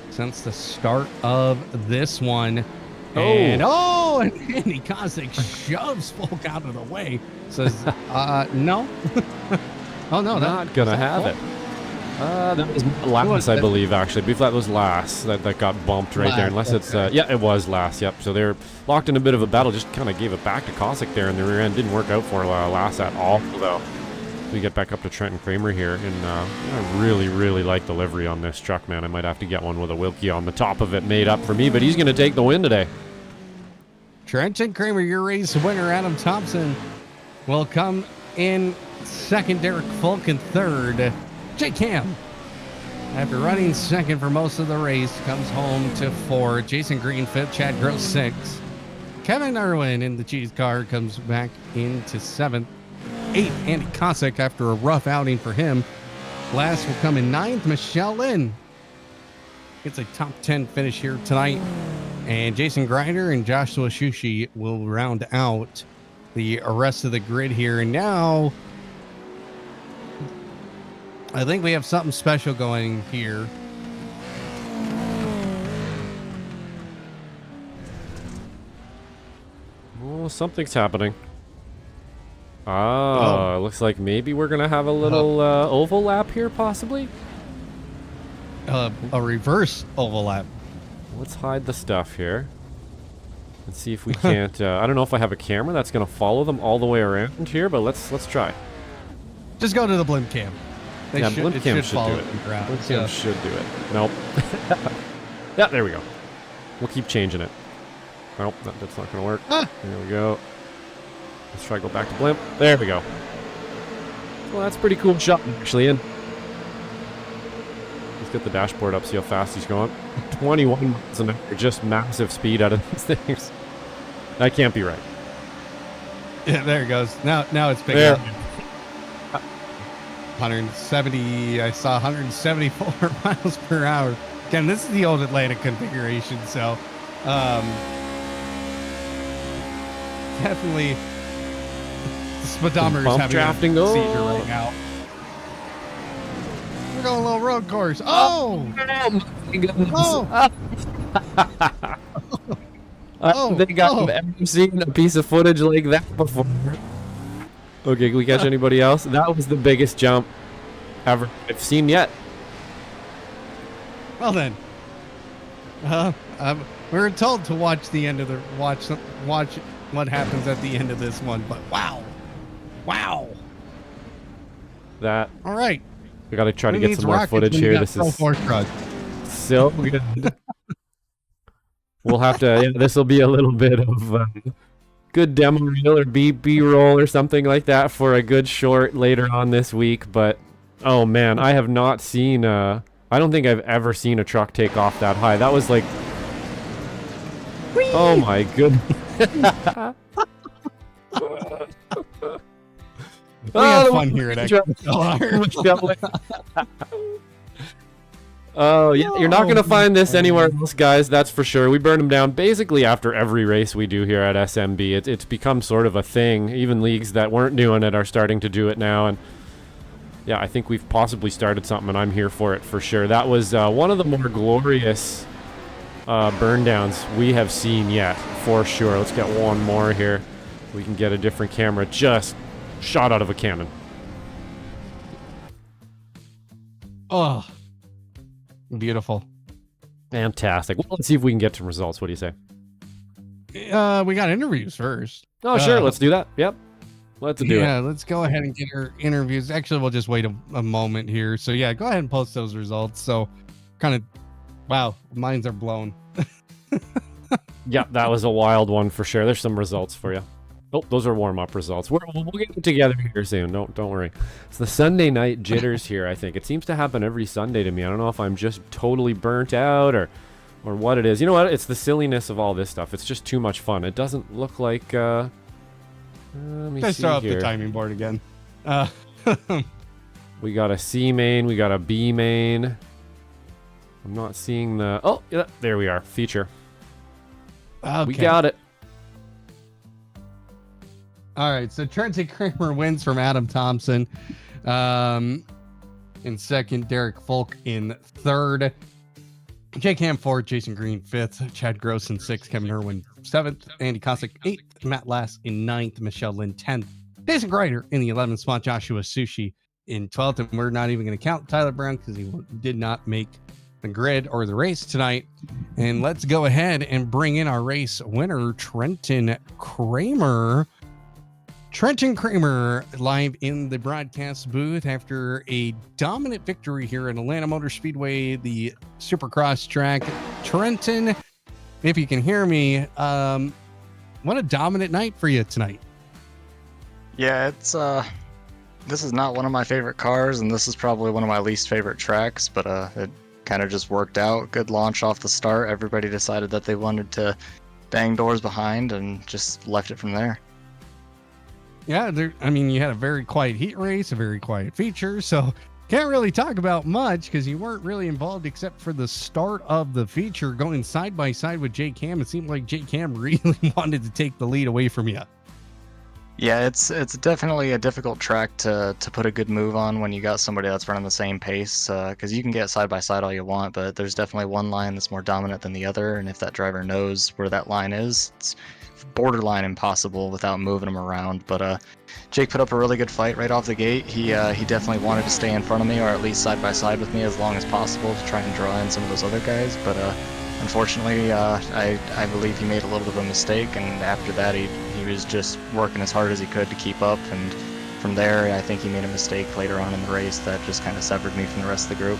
since the start of this one. And Andy Kosik shoves Folk out of the way. Says, no. Oh, no. Not going to have it. That was last, I believe, actually. I believe that was last that got bumped right there. Unless it's, yeah, it was last, yep. So they're locked in a bit of a battle. Just kind of gave it back to Kosik there in the rear end. Didn't work out for last at all, though. We get back up to Trenton Kramer here. And I really, really like the livery on this truck, man. I might have to get one with a Wilkie on the top of it made up for me, but he's going to take the win today. Trenton Kramer, your race winner. Adam Thompson will come in second. Derek Folk in third. Jake Ham, after running second for most of the race, comes home to 4. Jason Green fifth. Chad Gross 6. Kevin Irwin in the cheese car comes back into 7th. 8. Andy Kosik after a rough outing for him. Last will come in 9th. Michelle Lynn gets a top 10 finish here tonight. And Jason Grider and Joshua Shushi will round out the rest of the grid here. And now I think we have something special going here. Oh, something's happening. Looks like maybe we're going to have a little oval lap here, possibly? A reverse oval lap. Let's hide the stuff here. Let's see if we can't... I don't know if I have a camera that's going to follow them all the way around here, but let's try. Just go to the blimp cam. Blimp cam should do it. Blimp cam should do it. Nope. Yeah, there we go. We'll keep changing it. Nope, that's not going to work. Ah. There we go. Let's try to go back to blimp. There we go. Well, that's a pretty cool shot, actually. And let's get the dashboard up, see how fast he's going. 21 miles an hour, just massive speed out of these things. That can't be right. Yeah, there it goes. Now it's big. There. 170. I saw 174 miles per hour. Again, this is the old Atlanta configuration, so definitely the speedometer is Bump having drafting, a seizure right now. We're going a little road course. Oh! my goodness. Oh! I don't think I've ever seen a piece of footage like that before. Okay, can we catch anybody else? That was the biggest jump ever I've seen yet. Well then, we were told to watch the end of the watch what happens at the end of this one. But wow. That All right. we got to try to get some more footage here. This is so good. We'll have to. Yeah, this will be a little bit of good demo reel or B-roll or something like that for a good short later on this week. But oh man, I have not seen. I don't think I've ever seen a truck take off that high. That was like, oh my goodness. We have fun here at XSLR. Oh, yeah, you're not going to find this anywhere else, guys, that's for sure. We burn them down basically after every race we do here at SMB. It's become sort of a thing. Even leagues that weren't doing it are starting to do it now. And yeah, I think we've possibly started something, and I'm here for it for sure. That was one of the more glorious burn downs we have seen yet, for sure. Let's get one more here. We can get a different camera just shot out of a cannon. Oh, beautiful. Fantastic. Well, let's see if we can get some results. What do you say? We got interviews first. Oh, sure. Let's do that. Yep. Let's do it. Yeah, let's go ahead and get our interviews. Actually, we'll just wait a moment here. So yeah, go ahead and post those results. So kind of, wow, minds are blown. Yeah, that was a wild one for sure. There's some results for you. Oh, those are warm-up results. We'll get it together here soon. Don't worry. It's the Sunday night jitters here, I think. It seems to happen every Sunday to me. I don't know if I'm just totally burnt out or what it is. You know what? It's the silliness of all this stuff. It's just too much fun. It doesn't look like... let me Let's see throw up here. the timing board again. We got a C main. We got a B main. I'm not seeing the... Oh, yeah, there we are. Feature. Okay. We got it. All right, so Trenton Kramer wins from Adam Thompson in second, Derek Folk in third, Jake Ham fourth, Jason Green fifth, Chad Gross in sixth, Kevin Irwin seventh, Andy Kosick eighth, Matt Lass in ninth, Michelle Lynn 10th, Jason Grider in the 11th spot, Joshua Sushi in 12th, and we're not even going to count Tyler Brown because he did not make the grid or the race tonight. And let's go ahead and bring in our race winner, Trenton Kramer. Trenton Kramer live in the broadcast booth after a dominant victory here at Atlanta Motor Speedway, the Supercross track. Trenton, if you can hear me, what a dominant night for you tonight. Yeah, it's this is not one of my favorite cars, and this is probably one of my least favorite tracks, but it kind of just worked out. Good launch off the start. Everybody decided that they wanted to bang doors behind and just left it from there. Yeah, I mean, you had a very quiet heat race, a very quiet feature, so can't really talk about much because you weren't really involved except for the start of the feature going side by side with Jake Ham. It seemed like Jake Ham really wanted to take the lead away from you. Yeah, it's definitely a difficult track to put a good move on when you got somebody that's running the same pace, because you can get side by side all you want, but there's definitely one line that's more dominant than the other, and if that driver knows where that line is, it's borderline impossible without moving them around. But Jake put up a really good fight right off the gate. He definitely wanted to stay in front of me, or at least side by side with me as long as possible to try and draw in some of those other guys, but unfortunately I believe he made a little bit of a mistake, and after that he was just working as hard as he could to keep up, and from there I think he made a mistake later on in the race that just kind of severed me from the rest of the group.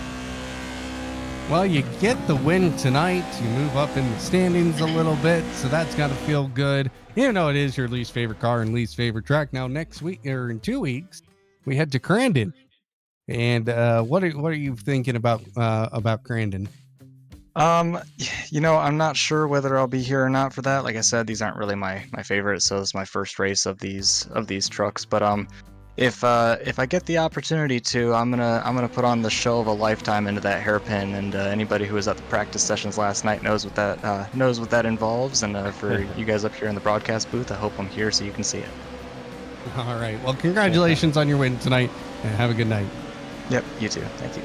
Well, you get the win tonight. You move up in the standings a little bit, so that's got to feel good. You know, it is your least favorite car and least favorite track. Now, next week or in 2 weeks, we head to Crandon. And what are you thinking about Crandon? I'm not sure whether I'll be here or not for that. Like I said, these aren't really my favorite, so it's my first race of these trucks. But if I get the opportunity to, I'm gonna put on the show of a lifetime into that hairpin, and anybody who was at the practice sessions last night knows what that involves. And for you guys up here in the broadcast booth, I hope I'm here so you can see it. All right. Well, congratulations on your win tonight, and have a good night. Yep, you too. Thank you.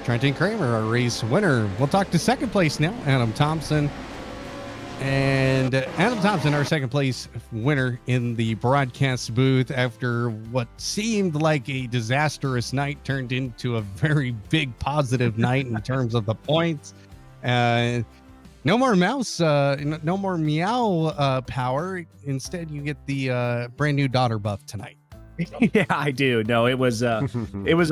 Trenton Kramer, our race winner. We'll talk to second place now, Adam Thompson. And Adam Thompson, our second place winner in the broadcast booth after what seemed like a disastrous night turned into a very big positive night in terms of the points. No more mouse, no more meow power. Instead, you get the brand new daughter buff tonight. Yeah, I do. No, it was a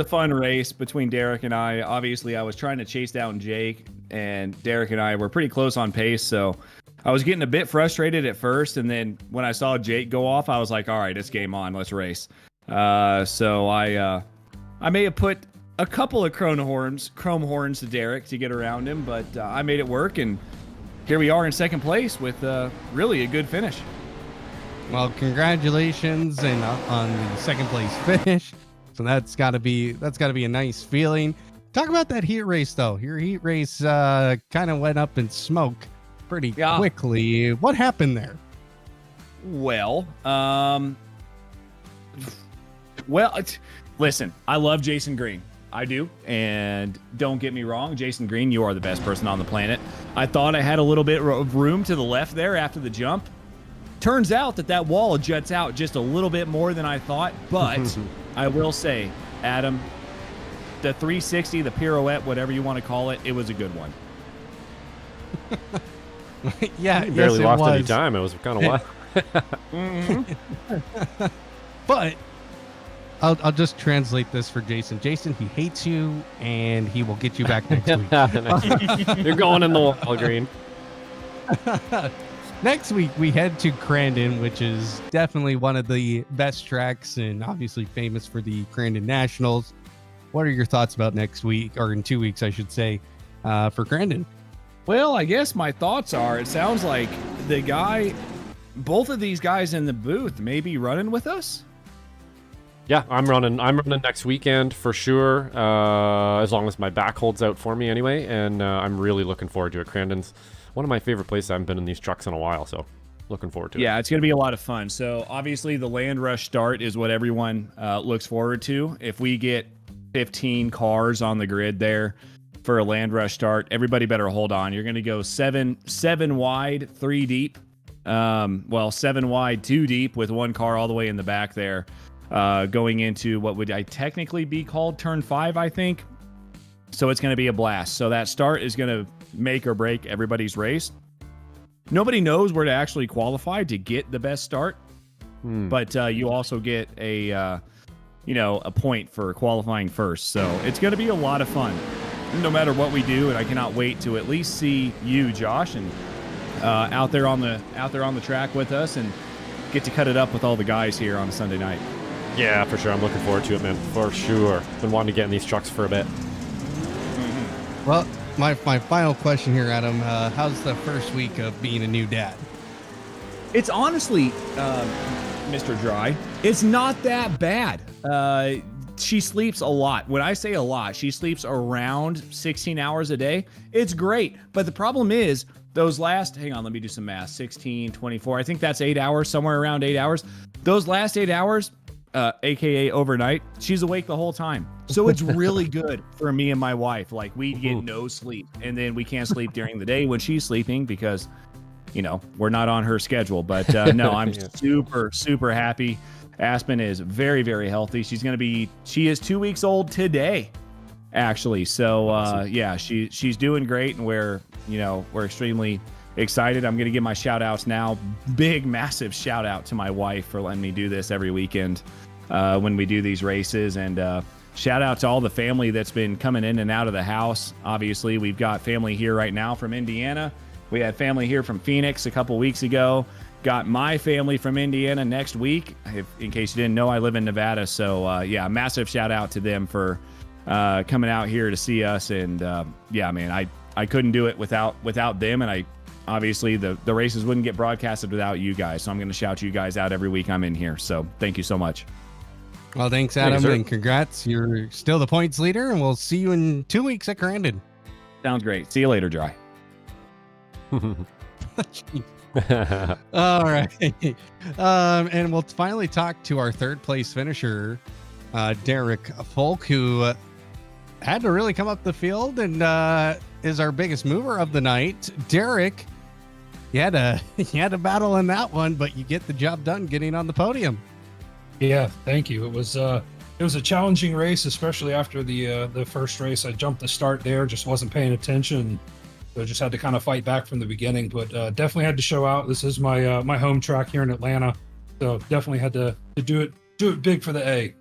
fun race between Derek and I. Obviously, I was trying to chase down Jake, and Derek and I were pretty close on pace, so I was getting a bit frustrated at first, and then when I saw Jake go off, I was like, all right, it's game on. Let's race. So I may have put a couple of chrome horns to Derek to get around him, but I made it work, and here we are in second place with really a good finish. Well, congratulations and on the second place finish. So that's got to be a nice feeling. Talk about that heat race though. Your heat race kind of went up in smoke pretty quickly. What happened there? Well, listen, I love Jason Green. I do. And don't get me wrong, Jason Green, you are the best person on the planet. I thought I had a little bit of room to the left there after the jump. Turns out that wall juts out just a little bit more than I thought, but I will say, Adam, the 360, the pirouette, whatever you want to call it, it was a good one. Yeah, you barely lost any time. It was kind of wild. But I'll just translate this for Jason. Jason, he hates you, and he will get you back next week. You're going in the wall, Green. Next week, we head to Crandon, which is definitely one of the best tracks and obviously famous for the Crandon Nationals. What are your thoughts about next week, or in 2 weeks, I should say, for Crandon? Well, I guess my thoughts are, it sounds like both of these guys in the booth may be running with us. Yeah, I'm running next weekend for sure, as long as my back holds out for me anyway, and I'm really looking forward to it. Crandon's one of my favorite places. I haven't been in these trucks in a while, so looking forward to it. Yeah, it's going to be a lot of fun. So obviously the Land Rush start is what everyone looks forward to. If we get 15 cars on the grid there for a Land Rush start, everybody better hold on. You're going to go seven wide, 3 deep. 7 wide, 2 deep with one car all the way in the back there, going into what would I technically be called turn 5, I think. So it's going to be a blast. So that start is going to make or break everybody's race. Nobody knows where to actually qualify to get the best start, but you also get a point for qualifying first. So it's going to be a lot of fun, no matter what we do. And I cannot wait to at least see you, Josh, and out there on the track with us, and get to cut it up with all the guys here on a Sunday night. Yeah, for sure. I'm looking forward to it, man. For sure. Been wanting to get in these trucks for a bit. Well, my final question here, Adam. How's the first week of being a new dad? It's honestly, Mr. Dry, it's not that bad. She sleeps a lot. When I say a lot, she sleeps around 16 hours a day. It's great. But the problem is those last, hang on, let me do some math. 16, 24, I think that's 8 hours, somewhere around 8 hours. Those last 8 hours, AKA overnight, she's awake the whole time. So it's really good for me and my wife. Like, we get no sleep, and then we can't sleep during the day when she's sleeping because, we're not on her schedule. But no, I'm super, super happy. Aspen is very, very healthy. She is 2 weeks old today, actually. So awesome. She's doing great, and we're extremely excited. I'm going to give my shout outs now. Big, massive shout out to my wife for letting me do this every weekend when we do these races. And shout out to all the family that's been coming in and out of the house. Obviously, we've got family here right now from Indiana. We had family here from Phoenix a couple weeks ago. Got my family from Indiana next week. In case you didn't know, I live in Nevada. So, yeah, massive shout out to them for coming out here to see us. And, yeah, man, I couldn't do it without them. And obviously the races wouldn't get broadcasted without you guys. So I'm going to shout you guys out every week I'm in here. So thank you so much. Well, thanks, Adam, and congrats. You're still the points leader, and we'll see you in 2 weeks at Crandon. Sounds great. See you later, Dry. All right. And we'll finally talk to our third place finisher, Derek Folk, who had to really come up the field and is our biggest mover of the night. Derek, you had a battle in that one, but you get the job done getting on the podium. Yeah, thank you. It was a challenging race, especially after the first race. I jumped the start there, just wasn't paying attention. So just had to kind of fight back from the beginning, but definitely had to show out. This is my home track here in Atlanta, so definitely had to do it big for the A.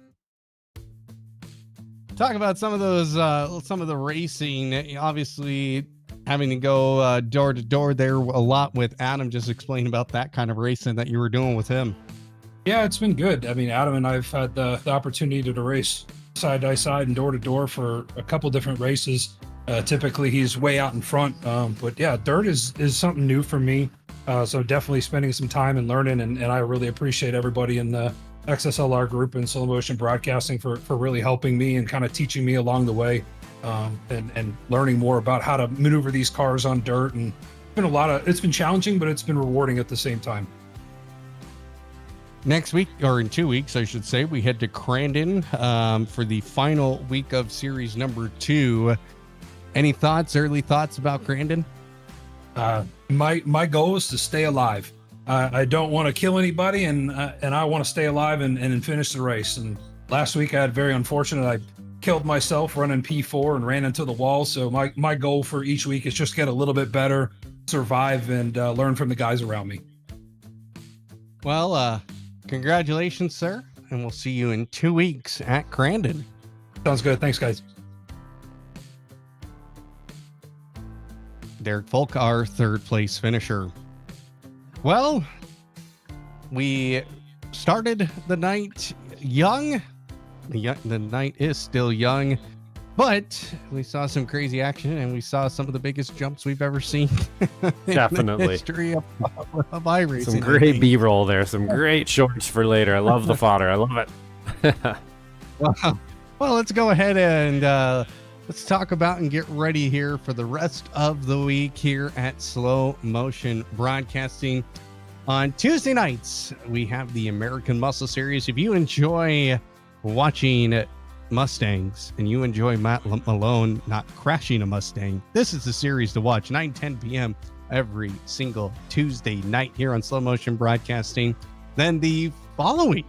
Talk about some of the racing. Obviously, having to go door to door there a lot with Adam. Just explain about that kind of racing that you were doing with him. Yeah, it's been good. I mean, Adam and I've had the opportunity to race side by side and door to door for a couple different races. Typically, he's way out in front, but yeah, dirt is something new for me. So definitely spending some time and learning, and I really appreciate everybody in the XSLR group and Slow Motion Broadcasting for really helping me and kind of teaching me along the way, and learning more about how to maneuver these cars on dirt. And it's been challenging, but it's been rewarding at the same time. Next week, or in 2 weeks, I should say, we head to Crandon for the final week of series number 2. Any early thoughts about Crandon? My goal is to stay alive. I don't want to kill anybody, and I want to stay alive and finish the race. And last week I had very unfortunate. I killed myself running P4 and ran into the wall. So my goal for each week is just get a little bit better, survive, and learn from the guys around me. Well, congratulations, sir, and we'll see you in 2 weeks at Crandon. Sounds good. Thanks, guys. Derek Folk, our third place finisher. Well, we started the night young. The night is still young, but we saw some crazy action, and we saw some of the biggest jumps we've ever seen. Definitely. In the history of iRacing. Some great B-roll there. Some great shorts for later. I love the fodder. I love it. Well, let's go ahead and let's talk about and get ready here for the rest of the week here at Slow Motion Broadcasting. On Tuesday nights, we have the American Muscle Series. If you enjoy watching Mustangs and you enjoy Matt Malone not crashing a Mustang, this is the series to watch. 9-10 p.m. every single Tuesday night here on Slow Motion Broadcasting. Then the following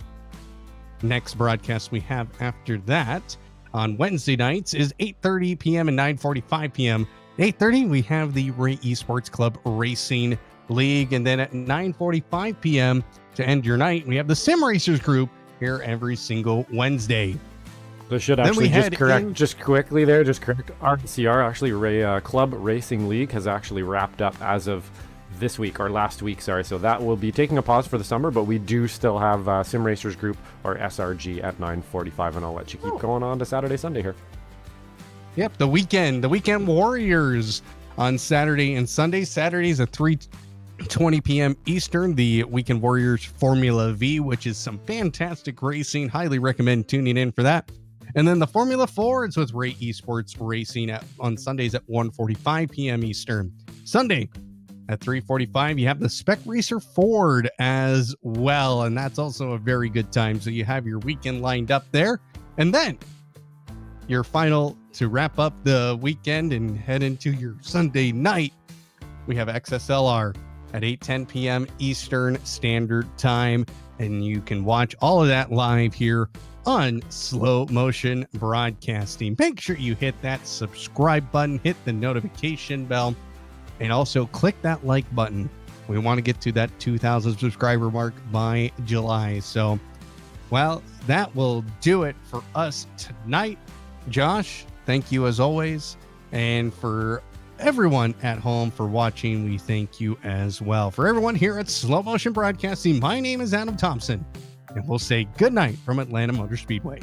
next broadcast we have after that on Wednesday nights is 8:30 p.m. and 9:45 p.m. 8:30 we have the Ray Esports Club Racing League, and then at 9:45 p.m. to end your night we have the Sim Racers group here every single Wednesday. So should actually just correct RCR, actually Ray Club Racing League has actually wrapped up as of this week, or last week, sorry. So that will be taking a pause for the summer, but we do still have Sim Racers Group, or SRG, at 9:45, and I'll let you keep going on to Saturday, Sunday here. Yep, the weekend Warriors on Saturday and Sunday. Saturdays at 3:20 p.m. Eastern, the Weekend Warriors Formula V, which is some fantastic racing. Highly recommend tuning in for that. And then the Formula 4 is with Ray Esports Racing on Sundays at 1:45 p.m. Eastern. Sunday at 3:45, you have the Spec Racer Ford as well, and that's also a very good time. So you have your weekend lined up there. And then your final to wrap up the weekend and head into your Sunday night, we have XSLR at 8:10 p.m. Eastern Standard Time. And you can watch all of that live here on Slow Motion Broadcasting. Make sure you hit that subscribe button, hit the notification bell, and also click that like button. We want to get to that 2,000 subscriber mark by July. So Well, that will do it for us tonight. Josh, thank you as always. And for everyone at home for watching, we thank you as well. For everyone here at Slow Motion Broadcasting, my name is Adam Thompson, and we'll say good night from Atlanta Motor Speedway.